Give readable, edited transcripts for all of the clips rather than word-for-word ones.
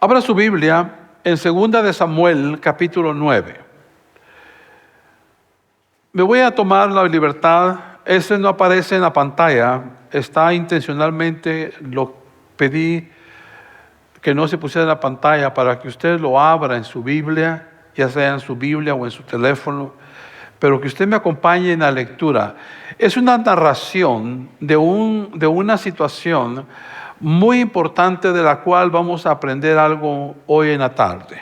Abra su Biblia en 2 de Samuel, capítulo 9. Me voy a tomar la libertad, este no aparece en la pantalla, está intencionalmente, lo pedí que no se pusiera en la pantalla para que usted lo abra en su Biblia, ya sea en su Biblia o en su teléfono, pero que usted me acompañe en la lectura. Es una narración de una situación muy importante de la cual vamos a aprender algo hoy en la tarde.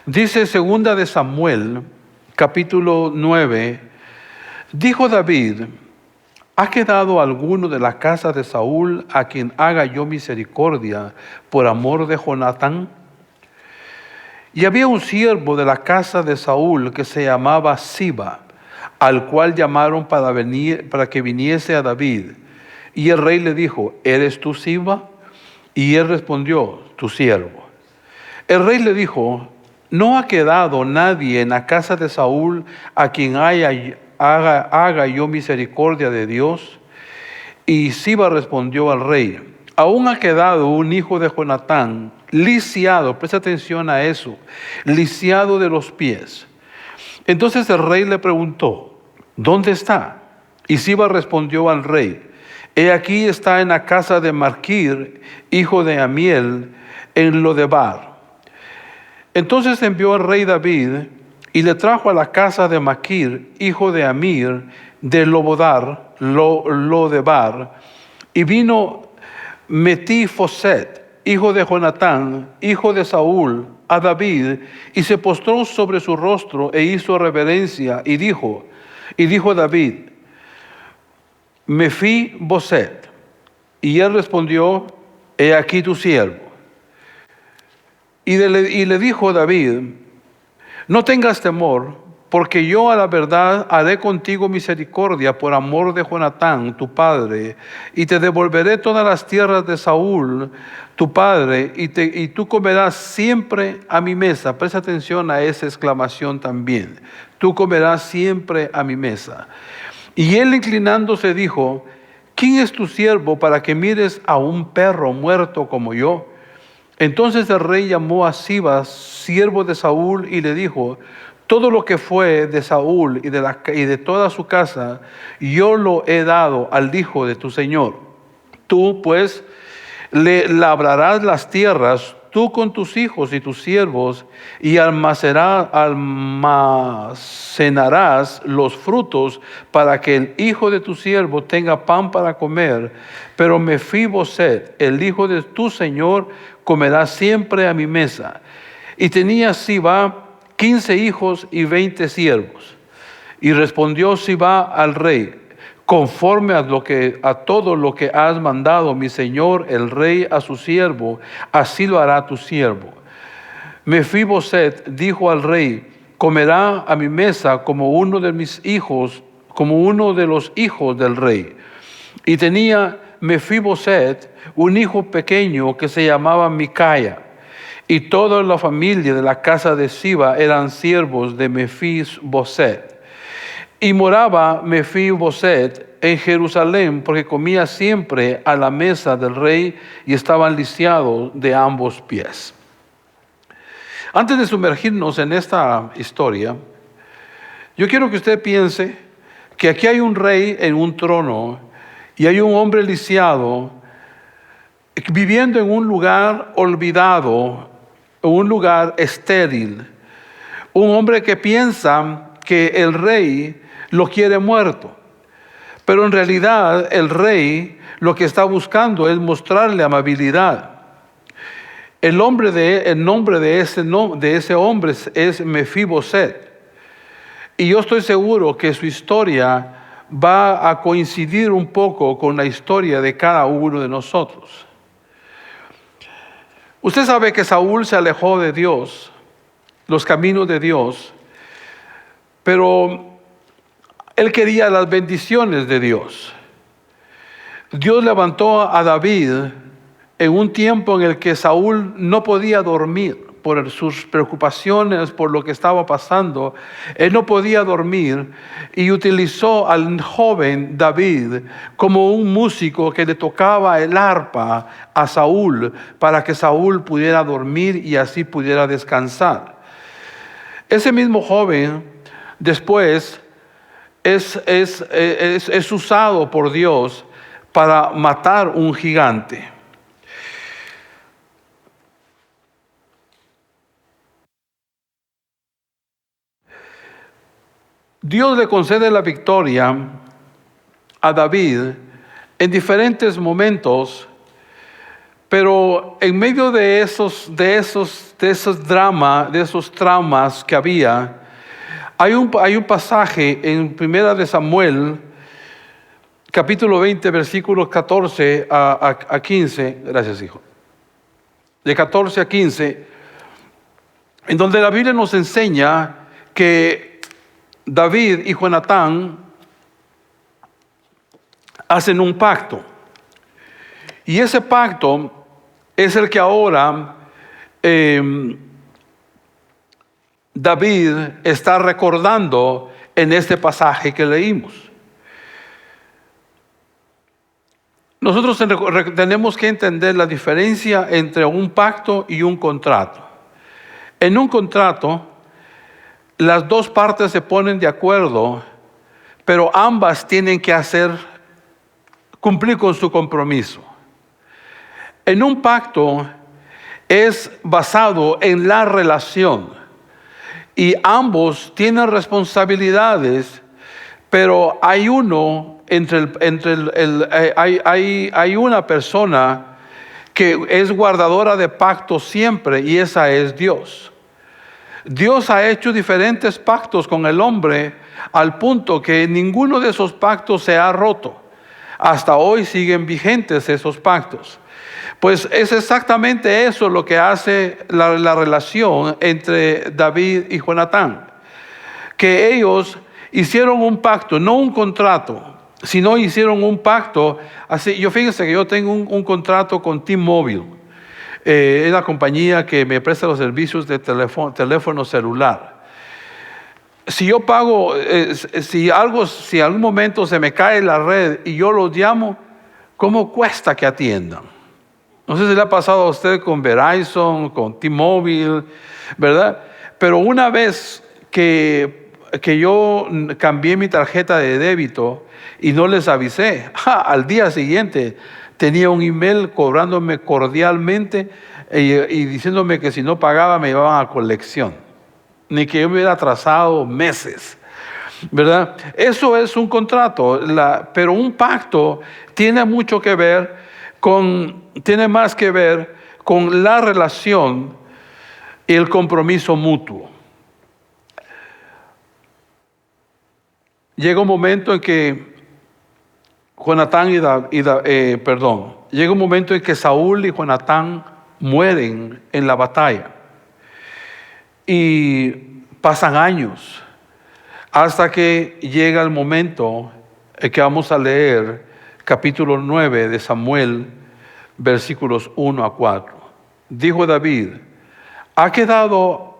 Dice 2 de Samuel, capítulo 9, dijo David: ¿ha quedado alguno de la casa de Saúl a quien haga yo misericordia por amor de Jonatán? Y había un siervo de la casa de Saúl que se llamaba Siba, al cual llamaron para que viniese a David. Y el rey le dijo: ¿eres tú Siba? Y él respondió: tu siervo. El rey le dijo: ¿no ha quedado nadie en la casa de Saúl a quien haga yo misericordia de Dios? Y Siba respondió al rey: aún ha quedado un hijo de Jonatán, lisiado, presta atención a eso, lisiado de los pies. Entonces el rey le preguntó: ¿dónde está? Y Siba respondió al rey: he aquí está en la casa de Maquir, hijo de Amiel, en Lodebar. Entonces envió el rey David y le trajo a la casa de Maquir, hijo de Amir, de Lodebar, y vino Metifoset, hijo de Jonatán, hijo de Saúl, a David, y se postró sobre su rostro e hizo reverencia, y dijo David: Mefiboset. Y él respondió: he aquí tu siervo. Y le dijo David: no tengas temor, porque yo a la verdad haré contigo misericordia por amor de Jonatán, tu padre, y te devolveré todas las tierras de Saúl, tu padre, y tú comerás siempre a mi mesa. Presta atención a esa exclamación también: tú comerás siempre a mi mesa. Y él, inclinándose, dijo: ¿quién es tu siervo para que mires a un perro muerto como yo? Entonces el rey llamó a Siba, siervo de Saúl, y le dijo: todo lo que fue de Saúl y de toda su casa, yo lo he dado al hijo de tu señor. Tú pues le labrarás las tierras, tú con tus hijos y tus siervos, y almacenarás los frutos para que el hijo de tu siervo tenga pan para comer. Pero Mefiboset, el hijo de tu señor, comerá siempre a mi mesa. Y tenía Siba 15 hijos y 20 siervos. Y respondió Siba al rey: conforme a todo lo que has mandado mi señor el rey a su siervo, así lo hará tu siervo. Mefiboset dijo al rey: comerá a mi mesa como uno de mis hijos, como uno de los hijos del rey. Y tenía Mefiboset un hijo pequeño que se llamaba Micaya, y toda la familia de la casa de Siba eran siervos de Mefiboset. Y moraba Mefiboset en Jerusalén, porque comía siempre a la mesa del rey y estaban lisiados de ambos pies. Antes de sumergirnos en esta historia, yo quiero que usted piense que aquí hay un rey en un trono y hay un hombre lisiado viviendo en un lugar olvidado, un lugar estéril. Un hombre que piensa que el rey lo quiere muerto, pero en realidad el rey lo que está buscando es mostrarle amabilidad. El nombre de ese hombre es Mefiboset, y yo estoy seguro que su historia va a coincidir un poco con la historia de cada uno de nosotros. Usted sabe que Saúl se alejó de Dios, los caminos de Dios, pero él quería las bendiciones de Dios. Dios levantó a David en un tiempo en el que Saúl no podía dormir. por sus preocupaciones, por lo que estaba pasando, él no podía dormir y utilizó al joven David como un músico que le tocaba el arpa a Saúl para que Saúl pudiera dormir y así pudiera descansar. Ese mismo joven después es usado por Dios para matar un gigante. Dios le concede la victoria a David en diferentes momentos, pero en medio de esos traumas que había, hay un pasaje en Primera de Samuel, capítulo 20, versículos 14 a 15, gracias hijo, de 14 a 15, en donde la Biblia nos enseña que David y Jonatán hacen un pacto. Y ese pacto es el que ahora David está recordando en este pasaje que leímos. Nosotros tenemos que entender la diferencia entre un pacto y un contrato. En un contrato, las dos partes se ponen de acuerdo, pero ambas tienen que cumplir con su compromiso. En un pacto es basado en la relación y ambos tienen responsabilidades, pero hay hay una persona que es guardadora de pactos siempre, y esa es Dios. Dios ha hecho diferentes pactos con el hombre al punto que ninguno de esos pactos se ha roto. Hasta hoy siguen vigentes esos pactos. Pues es exactamente eso lo que hace la relación entre David y Jonatán. Que ellos hicieron un pacto, no un contrato, sino hicieron un pacto. Así, fíjense que yo tengo un contrato con T-Mobile. Es la compañía que me presta los servicios de teléfono celular. Si yo pago, si algún momento se me cae la red y yo los llamo, ¿cómo cuesta que atiendan? No sé si le ha pasado a usted con Verizon, con T-Mobile, ¿verdad? Pero una vez que yo cambié mi tarjeta de débito y no les avisé, al día siguiente tenía un email cobrándome cordialmente y diciéndome que si no pagaba me llevaban a colección. Ni que yo me hubiera atrasado meses, ¿verdad? Eso es un contrato, pero un pacto tiene más que ver con la relación y el compromiso mutuo. Llega un momento en que llega un momento en que Saúl y Jonatán mueren en la batalla. Y pasan años hasta que llega el momento en que vamos a leer capítulo 9 de Samuel, versículos 1 a 4. Dijo David: ¿ha quedado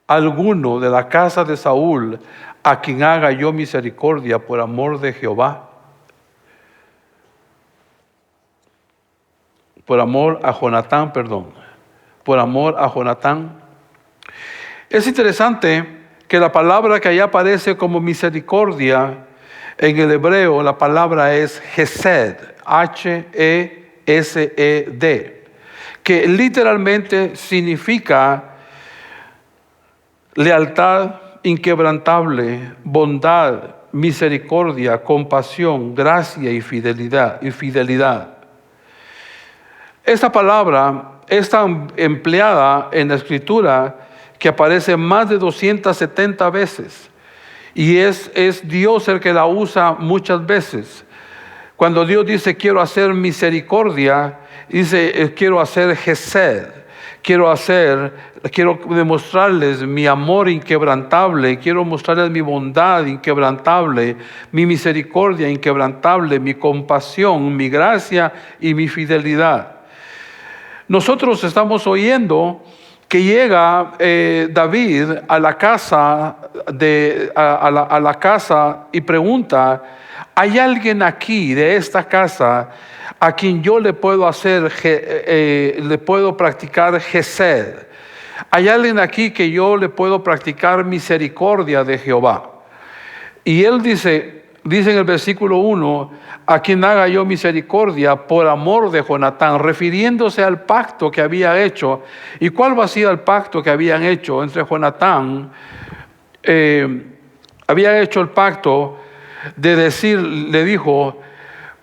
alguno de la casa de Saúl a quien haga yo misericordia por amor de Jehová? Por amor a Jonatán. Es interesante que la palabra que allá aparece como misericordia, en el hebreo la palabra es Hesed, H-E-S-E-D, que literalmente significa lealtad inquebrantable, bondad, misericordia, compasión, gracia y fidelidad. Esta palabra es tan empleada en la Escritura que aparece más de 270 veces. Y es Dios el que la usa muchas veces. Cuando Dios dice quiero hacer misericordia, dice quiero hacer Hesed. Quiero demostrarles mi amor inquebrantable, quiero mostrarles mi bondad inquebrantable, mi misericordia inquebrantable, mi compasión, mi gracia y mi fidelidad. nosotros estamos oyendo que llega David a la casa a la casa y pregunta: ¿hay alguien aquí de esta casa a quien yo le puedo le puedo practicar gesed? ¿Hay alguien aquí que yo le puedo practicar misericordia de Jehová? Y él dice en el versículo 1: a quien haga yo misericordia por amor de Jonatán, refiriéndose al pacto que había hecho. ¿Y cuál va a ser el pacto que habían hecho entre Jonatán? Había hecho el pacto de decir, le dijo: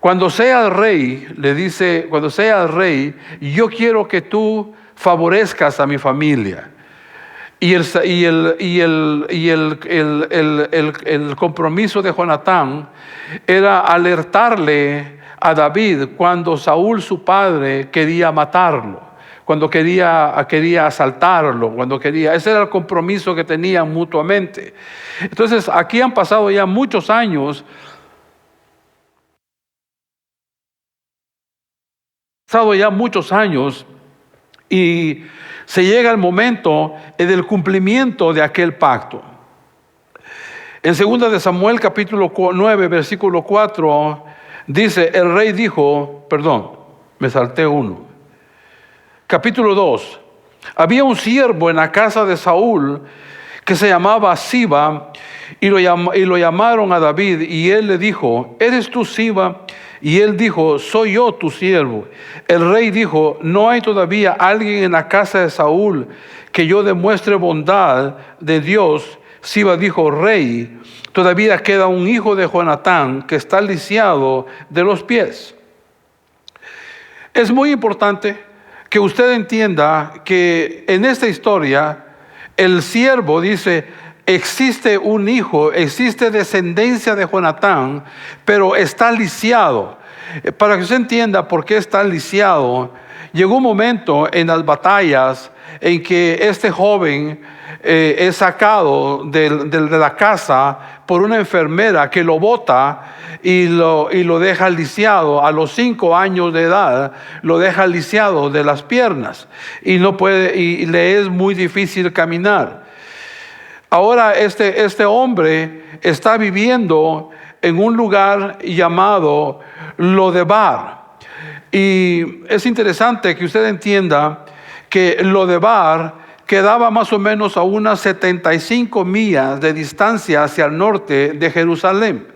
cuando sea el rey, le dice, cuando sea el rey, yo quiero que tú favorezcas a mi familia. Y el compromiso de Jonatán era alertarle a David cuando Saúl, su padre, quería matarlo, cuando quería asaltarlo, ese era el compromiso que tenían mutuamente. Entonces, aquí han pasado ya muchos años. Y se llega el momento del cumplimiento de aquel pacto. En 2 de Samuel capítulo 9 versículo 4 dice: el rey dijo, me salté uno. Capítulo 2: había un siervo en la casa de Saúl que se llamaba Siba, y lo llamaron a David, y él le dijo: ¿eres tú Siba? Y él dijo: soy yo tu siervo. El rey dijo: ¿no hay todavía alguien en la casa de Saúl que yo demuestre bondad de Dios? Siba dijo: rey, todavía queda un hijo de Jonatán que está lisiado de los pies. Es muy importante que usted entienda que en esta historia el siervo dice: existe un hijo, existe descendencia de Jonatán, pero está lisiado. Para que usted entienda por qué está lisiado, llegó un momento en las batallas en que este joven es sacado de la casa por una enfermera que lo bota y lo deja lisiado. A los 5 años de edad lo deja lisiado de las piernas y no puede, y le es muy difícil caminar. Ahora este hombre está viviendo en un lugar llamado Lodebar. Y es interesante que usted entienda que Lodebar quedaba más o menos a unas 75 millas de distancia hacia el norte de Jerusalén.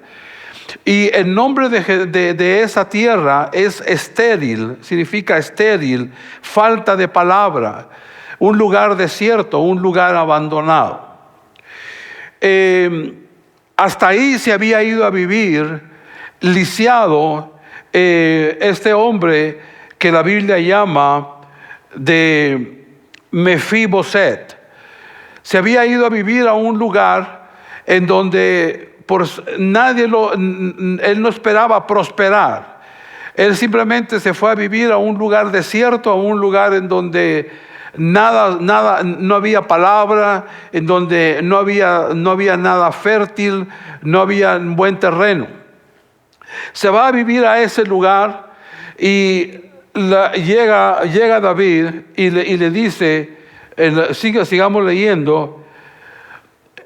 Y el nombre de esa tierra es estéril, significa estéril, falta de palabra, un lugar desierto, un lugar abandonado. Hasta ahí se había ido a vivir lisiado este hombre que la Biblia llama de Mefiboset. Se había ido a vivir a un lugar en donde él no esperaba prosperar. Él simplemente se fue a vivir a un lugar desierto, a un lugar en donde no había palabra, en donde no había nada fértil, no había buen terreno. Se va a vivir a ese lugar y llega David y le dice, sigamos leyendo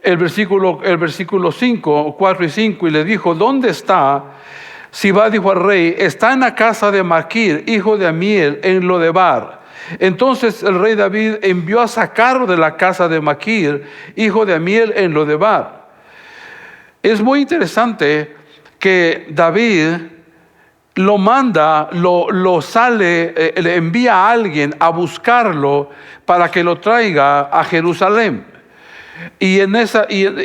el versículo 5, 4 y 5, y le dijo: ¿dónde está? Siba dijo al rey: está en la casa de Maquir, hijo de Amiel, en Lodebar. Entonces el rey David envió a sacarlo de la casa de Maquir, hijo de Amiel, en Lodebar. Es muy interesante que David lo manda, le envía a alguien a buscarlo para que lo traiga a Jerusalén. Y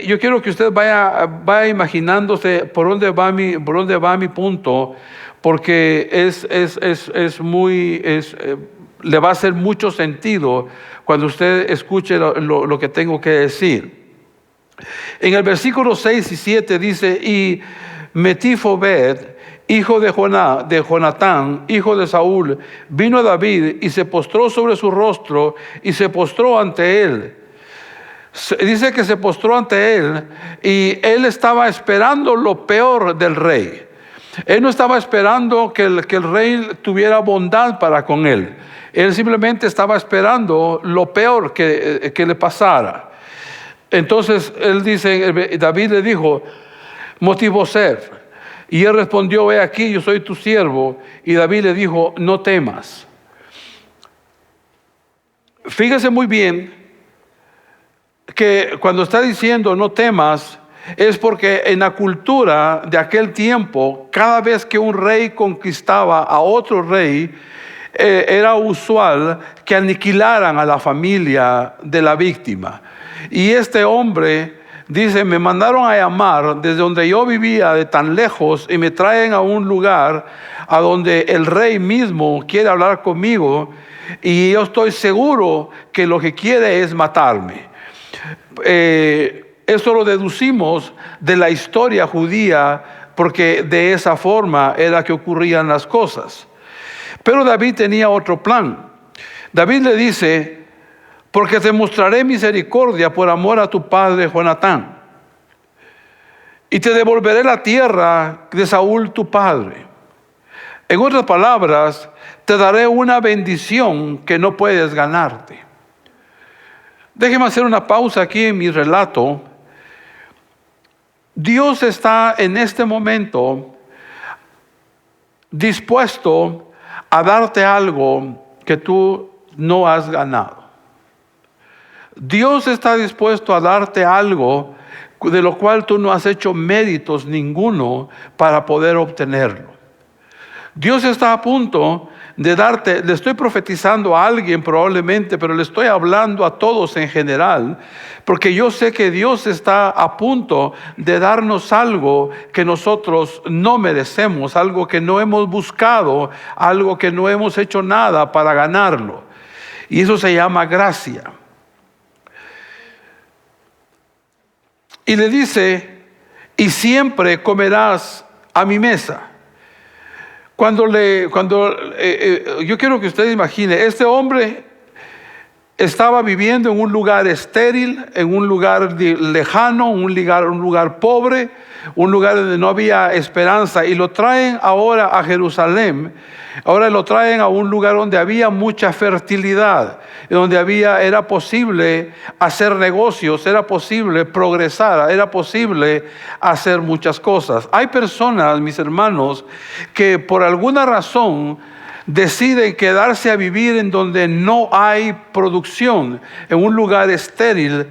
yo quiero que usted vaya imaginándose por dónde va mi punto, porque le va a hacer mucho sentido cuando usted escuche lo que tengo que decir. En el versículo 6 y 7 dice: y Mefiboset, hijo de Jonatán, hijo de Saúl, vino a David y se postró sobre su rostro y se postró ante él. Dice que se postró ante él y él estaba esperando lo peor del rey. Él no estaba esperando que el rey tuviera bondad para con él. Él simplemente estaba esperando lo peor que le pasara. Entonces David le dijo, Mefiboset. Y él respondió, he aquí, yo soy tu siervo. Y David le dijo, no temas. Fíjese muy bien que cuando está diciendo no temas, es porque en la cultura de aquel tiempo, cada vez que un rey conquistaba a otro rey, era usual que aniquilaran a la familia de la víctima. Y este hombre dice, me mandaron a llamar desde donde yo vivía, de tan lejos, y me traen a un lugar a donde el rey mismo quiere hablar conmigo, y yo estoy seguro que lo que quiere es matarme. Eso lo deducimos de la historia judía, porque de esa forma era que ocurrían las cosas. Pero David tenía otro plan. David le dice, porque te mostraré misericordia por amor a tu padre Jonatán, y te devolveré la tierra de Saúl tu padre. En otras palabras, te daré una bendición que no puedes ganarte. Déjeme hacer una pausa aquí en mi relato. Dios está en este momento dispuesto a darte algo que tú no has ganado. Dios está dispuesto a darte algo de lo cual tú no has hecho méritos ninguno para poder obtenerlo. Dios está a punto de darte, le estoy profetizando a alguien probablemente, pero le estoy hablando a todos en general, porque yo sé que Dios está a punto de darnos algo que nosotros no merecemos, algo que no hemos buscado, algo que no hemos hecho nada para ganarlo. Y eso se llama gracia. Y le dice, y siempre comerás a mi mesa. Yo quiero que usted imagine, este hombre estaba viviendo en un lugar estéril, en un lugar lejano, un lugar pobre, un lugar donde no había esperanza, y lo traen ahora a Jerusalén. Ahora lo traen a un lugar donde había mucha fertilidad, donde era posible hacer negocios, era posible progresar, era posible hacer muchas cosas. Hay personas, mis hermanos, que por alguna razón deciden quedarse a vivir en donde no hay producción, en un lugar estéril,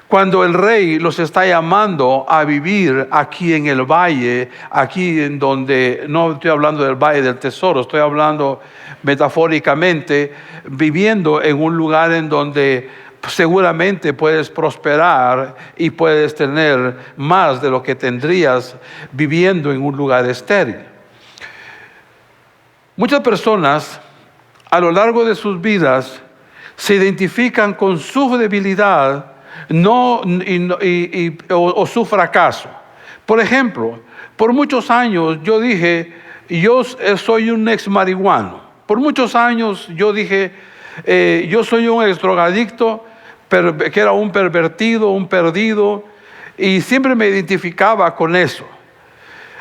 cuando el rey los está llamando a vivir aquí en el valle, aquí en donde, no estoy hablando del valle del tesoro, estoy hablando metafóricamente, viviendo en un lugar en donde seguramente puedes prosperar y puedes tener más de lo que tendrías viviendo en un lugar estéril. Muchas personas a lo largo de sus vidas se identifican con su debilidad o su fracaso. Por ejemplo, por muchos años yo dije, yo soy un ex marihuano. Por muchos años yo dije, yo soy un ex drogadicto, que era un pervertido, un perdido, y siempre me identificaba con eso.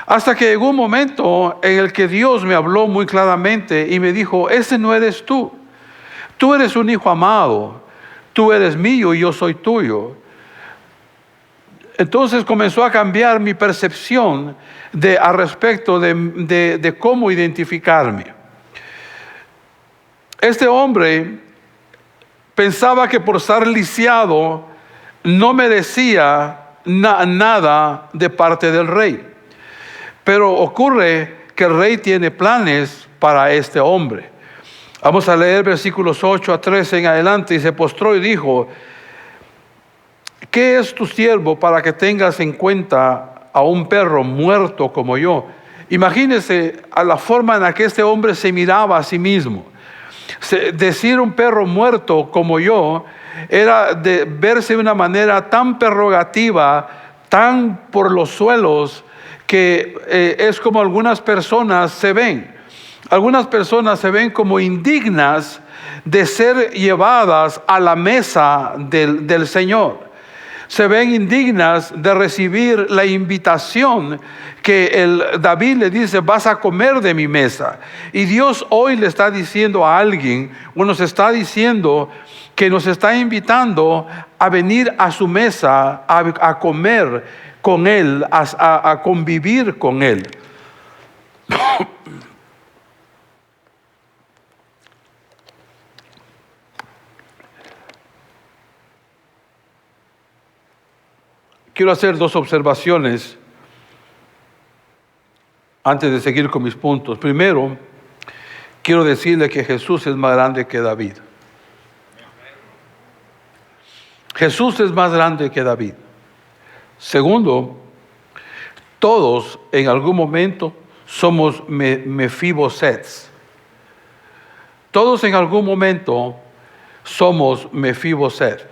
Hasta que llegó un momento en el que Dios me habló muy claramente y me dijo, ese no eres tú. Tú eres un hijo amado. Tú eres mío y yo soy tuyo. Entonces comenzó a cambiar mi percepción al respecto de cómo identificarme. Este hombre pensaba que por ser lisiado no merecía nada de parte del rey. Pero ocurre que el rey tiene planes para este hombre. Vamos a leer versículos 8 a 13 en adelante. Y se postró y dijo, ¿qué es tu siervo para que tengas en cuenta a un perro muerto como yo? Imagínese a la forma en la que este hombre se miraba a sí mismo. Decir un perro muerto como yo era de verse de una manera tan prerrogativa, tan por los suelos, que es como algunas personas se ven. Algunas personas se ven como indignas de ser llevadas a la mesa del Señor. se ven indignas de recibir la invitación que David le dice: vas a comer de mi mesa. Y Dios hoy le está diciendo a alguien, o nos está diciendo que nos está invitando a venir a su mesa, a comer con Él, a convivir con Él. Quiero hacer dos observaciones antes de seguir con mis puntos. Primero, quiero decirle que Jesús es más grande que David. Jesús es más grande que David. Segundo, todos en algún momento somos Mefibosets. Todos en algún momento somos Mefiboset.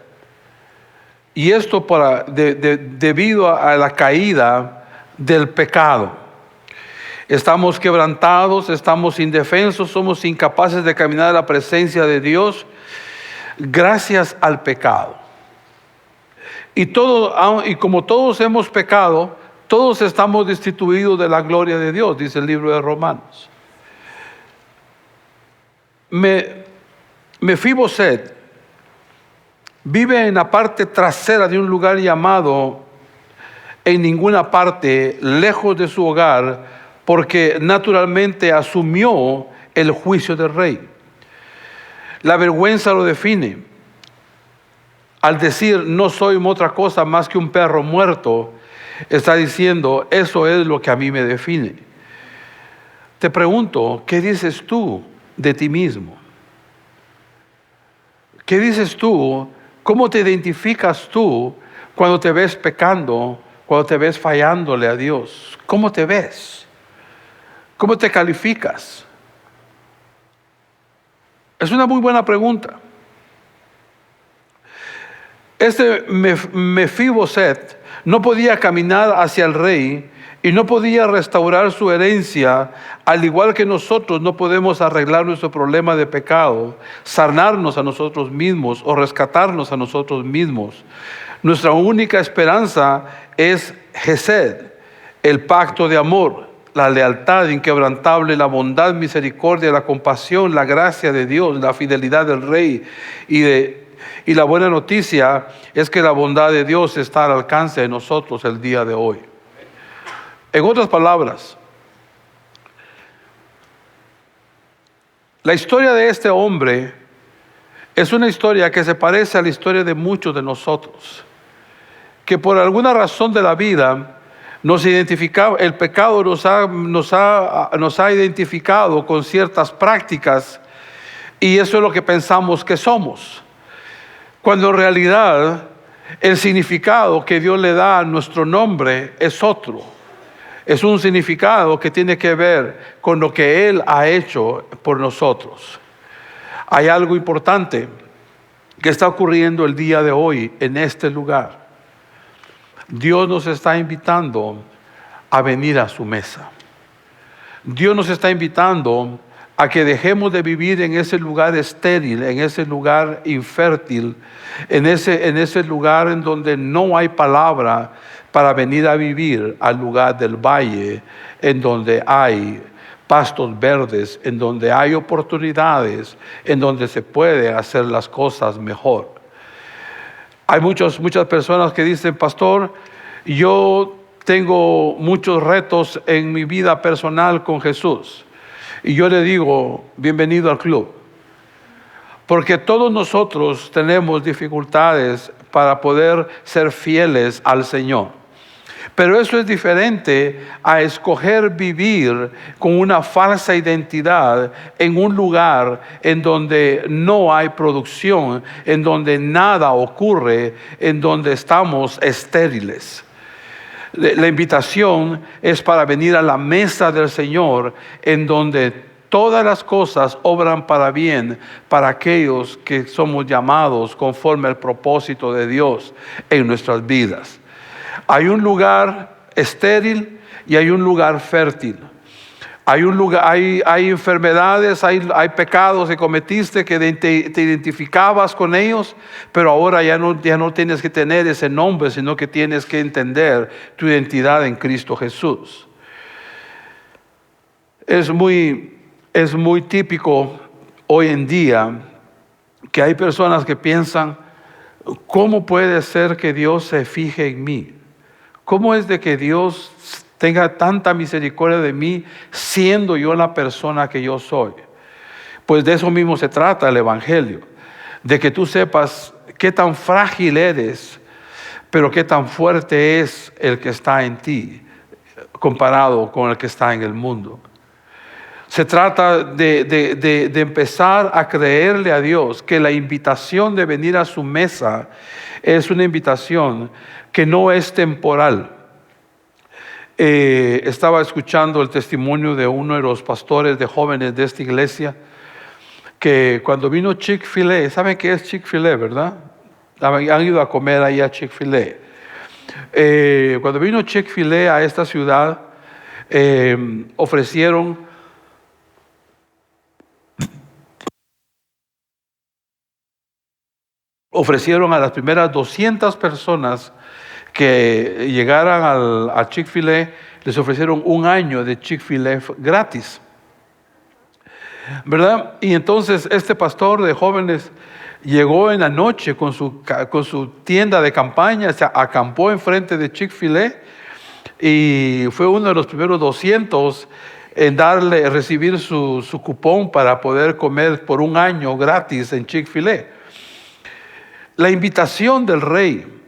Y esto debido a la caída del pecado. Estamos quebrantados, estamos indefensos, somos incapaces de caminar a la presencia de Dios gracias al pecado. Y como todos hemos pecado, todos estamos destituidos de la gloria de Dios, dice el libro de Romanos. Mefiboset vive en la parte trasera de un lugar llamado en ninguna parte, lejos de su hogar, porque naturalmente asumió el juicio del rey. La vergüenza lo define. Al decir no soy otra cosa más que un perro muerto, está diciendo eso es lo que a mí me define. Te pregunto, ¿qué dices tú de ti mismo? ¿Qué dices tú? ¿Cómo te identificas tú cuando te ves pecando, cuando te ves fallándole a Dios? ¿Cómo te ves? ¿Cómo te calificas? Es una muy buena pregunta. Este Mefiboset no podía caminar hacia el rey y no podía restaurar su herencia, al igual que nosotros no podemos arreglar nuestro problema de pecado, sanarnos a nosotros mismos o rescatarnos a nosotros mismos. Nuestra única esperanza es Gesed, el pacto de amor, la lealtad inquebrantable, la bondad, misericordia, la compasión, la gracia de Dios, la fidelidad del Rey. Y la buena noticia es que la bondad de Dios está al alcance de nosotros el día de hoy. En otras palabras, la historia de este hombre es una historia que se parece a la historia de muchos de nosotros, que por alguna razón de la vida nos identificaba, el pecado nos ha identificado con ciertas prácticas, y eso es lo que pensamos que somos, cuando en realidad el significado que Dios le da a nuestro nombre es otro. Es un significado que tiene que ver con lo que Él ha hecho por nosotros. Hay algo importante que está ocurriendo el día de hoy en este lugar. Dios nos está invitando a venir a su mesa. Dios nos está invitando a que dejemos de vivir en ese lugar estéril, en ese lugar infértil, en ese lugar en donde no hay palabra, para venir a vivir al lugar del valle, en donde hay pastos verdes, en donde hay oportunidades, en donde se puede hacer las cosas mejor. Hay muchas personas que dicen: pastor, yo tengo muchos retos en mi vida personal con Jesús. Y yo le digo: bienvenido al club. Porque todos nosotros tenemos dificultades para poder ser fieles al Señor. Pero eso es diferente a escoger vivir con una falsa identidad en un lugar en donde no hay producción, en donde nada ocurre, en donde estamos estériles. La invitación es para venir a la mesa del Señor, en donde todas las cosas obran para bien para aquellos que somos llamados conforme al propósito de Dios en nuestras vidas. Hay un lugar estéril y hay un lugar fértil. Hay un lugar, hay enfermedades, hay pecados que cometiste que te identificabas con ellos, pero ahora ya no tienes que tener ese nombre, sino que tienes que entender tu identidad en Cristo Jesús. Es muy típico hoy en día que hay personas que piensan, ¿cómo puede ser que Dios se fije en mí? ¿Cómo es de que Dios tenga tanta misericordia de mí siendo yo la persona que yo soy? Pues de eso mismo se trata el Evangelio, de que tú sepas qué tan frágil eres, pero qué tan fuerte es el que está en ti comparado con el que está en el mundo. Se trata de empezar a creerle a Dios que la invitación de venir a su mesa es una invitación que no es temporal. Estaba escuchando el testimonio de uno de los pastores de jóvenes de esta iglesia, que cuando vino Chick-fil-A, ¿saben qué es Chick-fil-A, verdad? Han ido a comer ahí a Chick-fil-A. Cuando vino Chick-fil-A a esta ciudad, ofrecieron a las primeras 200 personas que llegaran a Chick-fil-A, les ofrecieron un año de Chick-fil-A gratis, ¿verdad? Y entonces este pastor de jóvenes llegó en la noche con su tienda de campaña, se acampó enfrente de Chick-fil-A y fue uno de los primeros 200 en recibir su cupón para poder comer por un año gratis en Chick-fil-A. La invitación del rey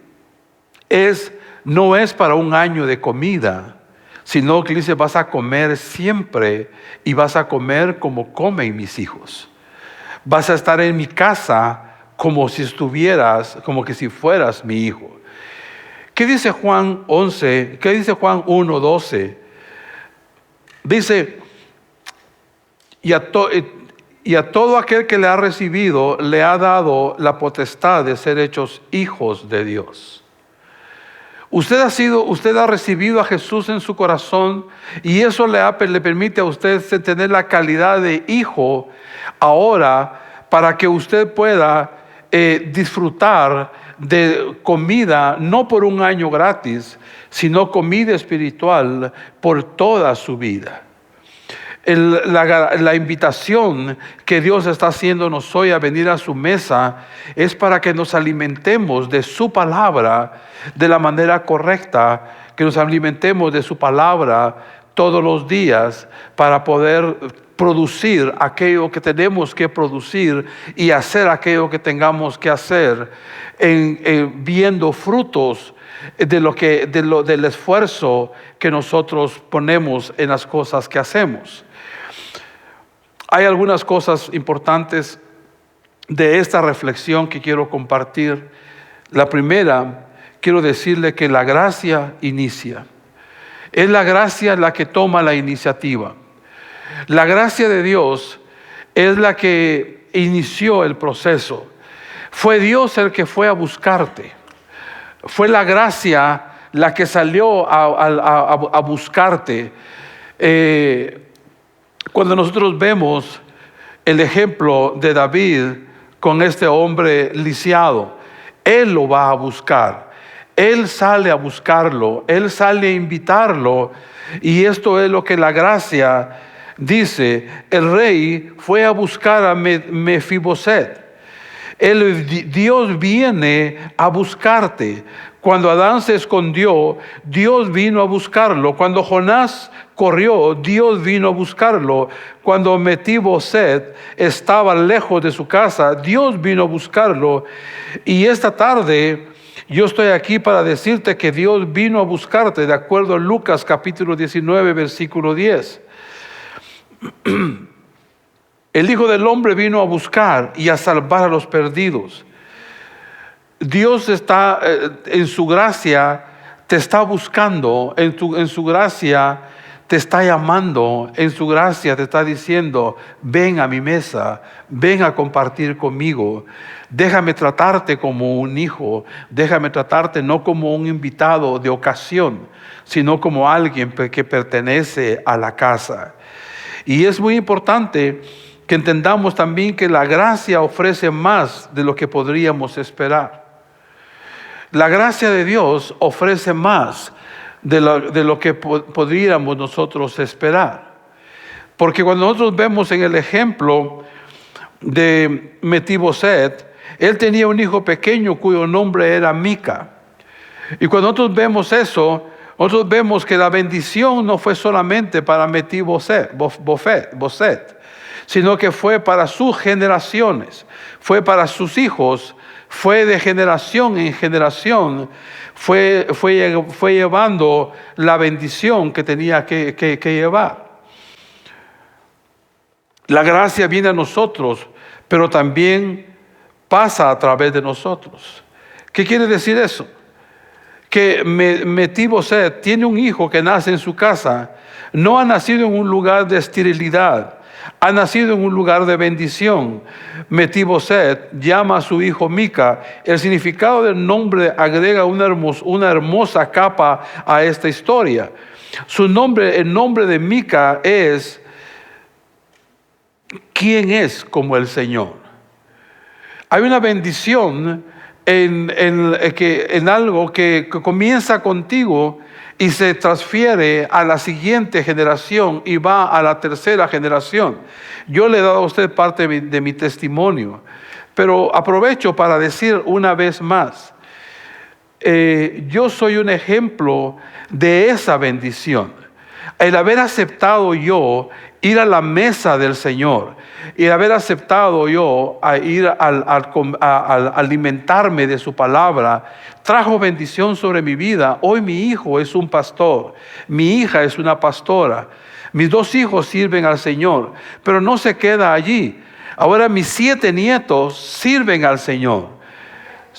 no es para un año de comida, sino que dice, vas a comer siempre y vas a comer como comen mis hijos. Vas a estar en mi casa como si fueras mi hijo. ¿Qué dice Juan 11? ¿Qué dice Juan 1:12? Dice, y a todo aquel que le ha recibido, le ha dado la potestad de ser hechos hijos de Dios. Usted ha recibido a Jesús en su corazón y eso le permite a usted tener la calidad de hijo ahora para que usted pueda disfrutar de comida, no por un año gratis, sino comida espiritual por toda su vida. La invitación que Dios está haciéndonos hoy a venir a su mesa es para que nos alimentemos de su palabra de la manera correcta, que nos alimentemos de su palabra todos los días para poder producir aquello que tenemos que producir y hacer aquello que tengamos que hacer, viendo frutos del esfuerzo que nosotros ponemos en las cosas que hacemos. Hay algunas cosas importantes de esta reflexión que quiero compartir. La primera, quiero decirle que la gracia inicia. Es la gracia la que toma la iniciativa. La gracia de Dios es la que inició el proceso. Fue Dios el que fue a buscarte. Fue la gracia la que salió a buscarte. Cuando nosotros vemos el ejemplo de David con este hombre lisiado, él lo va a buscar, él sale a buscarlo, él sale a invitarlo, y esto es lo que la gracia dice. El rey fue a buscar a Mefiboset. Dios viene a buscarte. Cuando Adán se escondió, Dios vino a buscarlo. Cuando Jonás corrió, Dios vino a buscarlo. Cuando Mefiboset estaba lejos de su casa, Dios vino a buscarlo. Y esta tarde yo estoy aquí para decirte que Dios vino a buscarte, de acuerdo a Lucas capítulo 19, versículo 10. El Hijo del Hombre vino a buscar y a salvar a los perdidos. Dios está en su gracia, te está buscando, en su gracia te está llamando, en su gracia te está diciendo, ven a mi mesa, ven a compartir conmigo, déjame tratarte como un hijo, déjame tratarte no como un invitado de ocasión, sino como alguien que pertenece a la casa. Y es muy importante que entendamos también que la gracia ofrece más de lo que podríamos esperar. La gracia de Dios ofrece más de lo que podríamos nosotros esperar. Porque cuando nosotros vemos en el ejemplo de Mefiboset, él tenía un hijo pequeño cuyo nombre era Mica. Y cuando nosotros vemos eso, nosotros vemos que la bendición no fue solamente para Mefiboset, sino que fue para sus generaciones, fue para sus hijos, fue de generación en generación, fue llevando la bendición que tenía que llevar. La gracia viene a nosotros, pero también pasa a través de nosotros. ¿Qué quiere decir eso? Que Mefiboset tiene un hijo que nace en su casa, no ha nacido en un lugar de esterilidad, ha nacido en un lugar de bendición. Mefiboset llama a su hijo Mica. El significado del nombre agrega una hermosa capa a esta historia. El nombre de Mica es ¿quién es como el Señor? Hay una bendición en algo que comienza contigo y se transfiere a la siguiente generación y va a la tercera generación. Yo le he dado a usted parte de mi testimonio, pero aprovecho para decir una vez más, yo soy un ejemplo de esa bendición. El haber aceptado yo ir a la mesa del Señor y haber aceptado yo a ir a alimentarme de su palabra, trajo bendición sobre mi vida. Hoy mi hijo es un pastor, mi hija es una pastora, mis 2 hijos sirven al Señor, pero no se queda allí. Ahora mis 7 nietos sirven al Señor.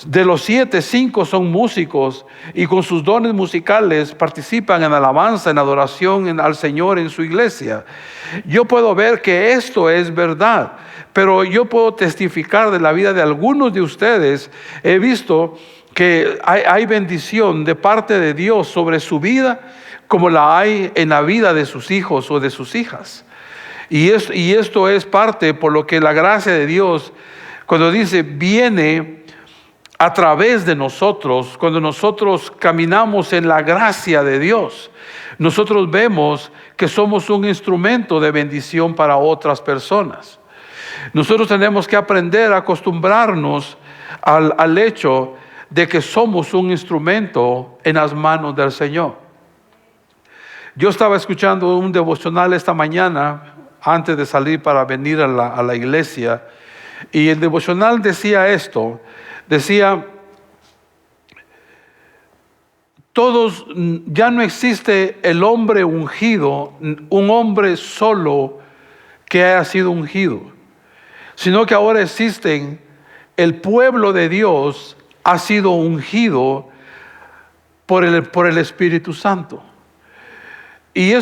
De los 7, 5 son músicos y con sus dones musicales participan en alabanza, en adoración al Señor en su iglesia. Yo puedo ver que esto es verdad, pero yo puedo testificar de la vida de algunos de ustedes. He visto que hay bendición de parte de Dios sobre su vida, como la hay en la vida de sus hijos o de sus hijas. Y esto es parte por lo que la gracia de Dios, cuando dice viene a través de nosotros, cuando nosotros caminamos en la gracia de Dios, nosotros vemos que somos un instrumento de bendición para otras personas. Nosotros tenemos que aprender a acostumbrarnos al hecho de que somos un instrumento en las manos del Señor. Yo estaba escuchando un devocional esta mañana antes de salir para venir a la iglesia, y el devocional decía esto. Decía, ya no existe el hombre ungido, un hombre solo que haya sido ungido, sino que ahora existen, el pueblo de Dios ha sido ungido por el Espíritu Santo. Y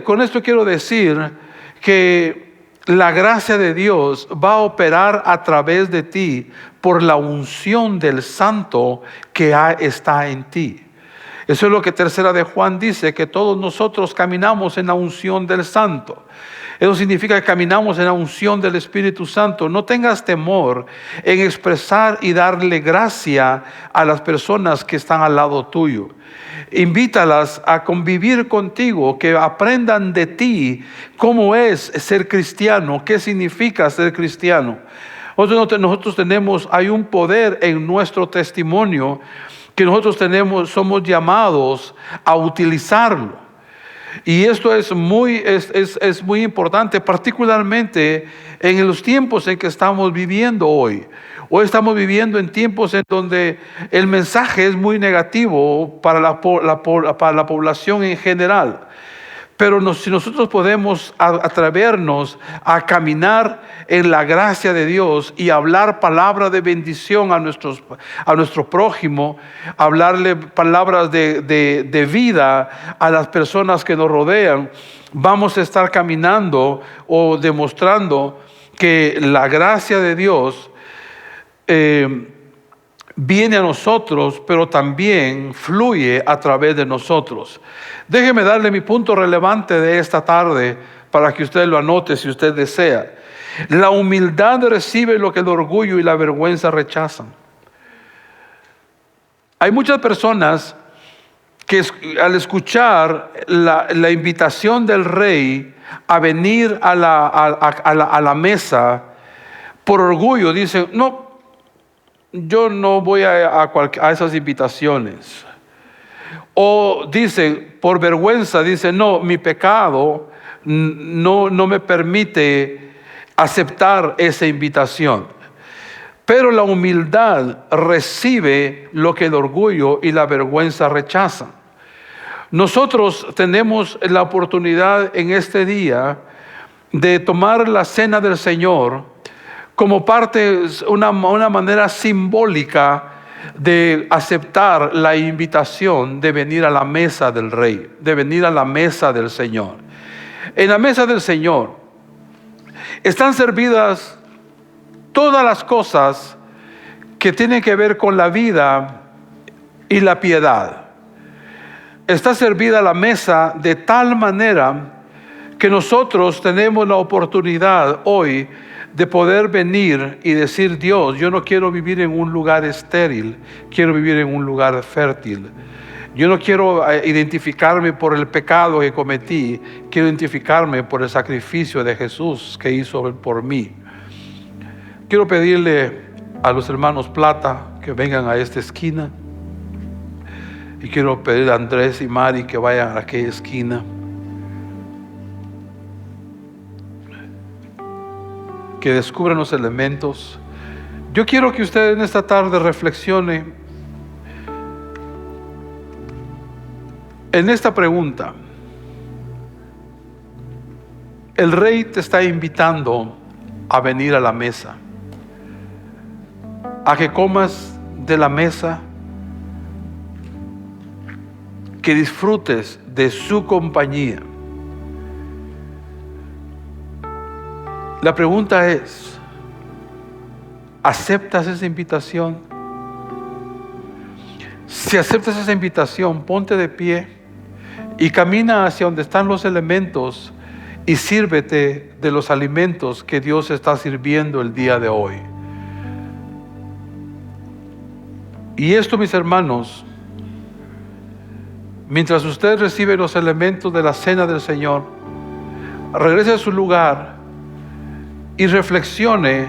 con esto quiero decir que la gracia de Dios va a operar a través de ti por la unción del Santo que está en ti. Eso es lo que 3 de Juan dice, que todos nosotros caminamos en la unción del Santo. Eso significa que caminamos en la unción del Espíritu Santo. No tengas temor en expresar y darle gracia a las personas que están al lado tuyo. Invítalas a convivir contigo, que aprendan de ti cómo es ser cristiano, qué significa ser cristiano. Nosotros hay un poder en nuestro testimonio que nosotros somos llamados a utilizarlo. Y esto es muy importante, particularmente en los tiempos en que estamos viviendo hoy. Hoy estamos viviendo en tiempos en donde el mensaje es muy negativo para la población en general. Pero si nosotros podemos atrevernos a caminar en la gracia de Dios y hablar palabra de bendición a nuestro prójimo, hablarle palabras de vida a las personas que nos rodean, vamos a estar caminando o demostrando que la gracia de Dios viene a nosotros, pero también fluye a través de nosotros. Déjeme darle mi punto relevante de esta tarde para que usted lo anote si usted desea. La humildad recibe lo que el orgullo y la vergüenza rechazan. Hay muchas personas que al escuchar la invitación del rey a venir a la mesa, por orgullo dicen: no, yo no voy a esas invitaciones. O dicen, por vergüenza, dicen: no, mi pecado no me permite aceptar esa invitación. Pero la humildad recibe lo que el orgullo y la vergüenza rechazan. Nosotros tenemos la oportunidad en este día de tomar la cena del Señor como parte, una manera simbólica de aceptar la invitación de venir a la mesa del Rey, de venir a la mesa del Señor. En la mesa del Señor están servidas todas las cosas que tienen que ver con la vida y la piedad. Está servida la mesa de tal manera que nosotros tenemos la oportunidad hoy de poder venir y decir: Dios, yo no quiero vivir en un lugar estéril, quiero vivir en un lugar fértil. Yo no quiero identificarme por el pecado que cometí, quiero identificarme por el sacrificio de Jesús que hizo por mí. Quiero pedirle a los hermanos Plata que vengan a esta esquina. Y quiero pedir a Andrés y Mari que vayan a aquella esquina. Que descubran los elementos. Yo quiero que usted en esta tarde reflexione en esta pregunta. El Rey te está invitando a venir a la mesa, a que comas de la mesa, que disfrutes de su compañía. La pregunta es: ¿aceptas esa invitación? Si aceptas esa invitación, ponte de pie y camina hacia donde están los elementos y sírvete de los alimentos que Dios está sirviendo el día de hoy. Y esto, mis hermanos, mientras usted recibe los elementos de la cena del Señor, regrese a su lugar y reflexione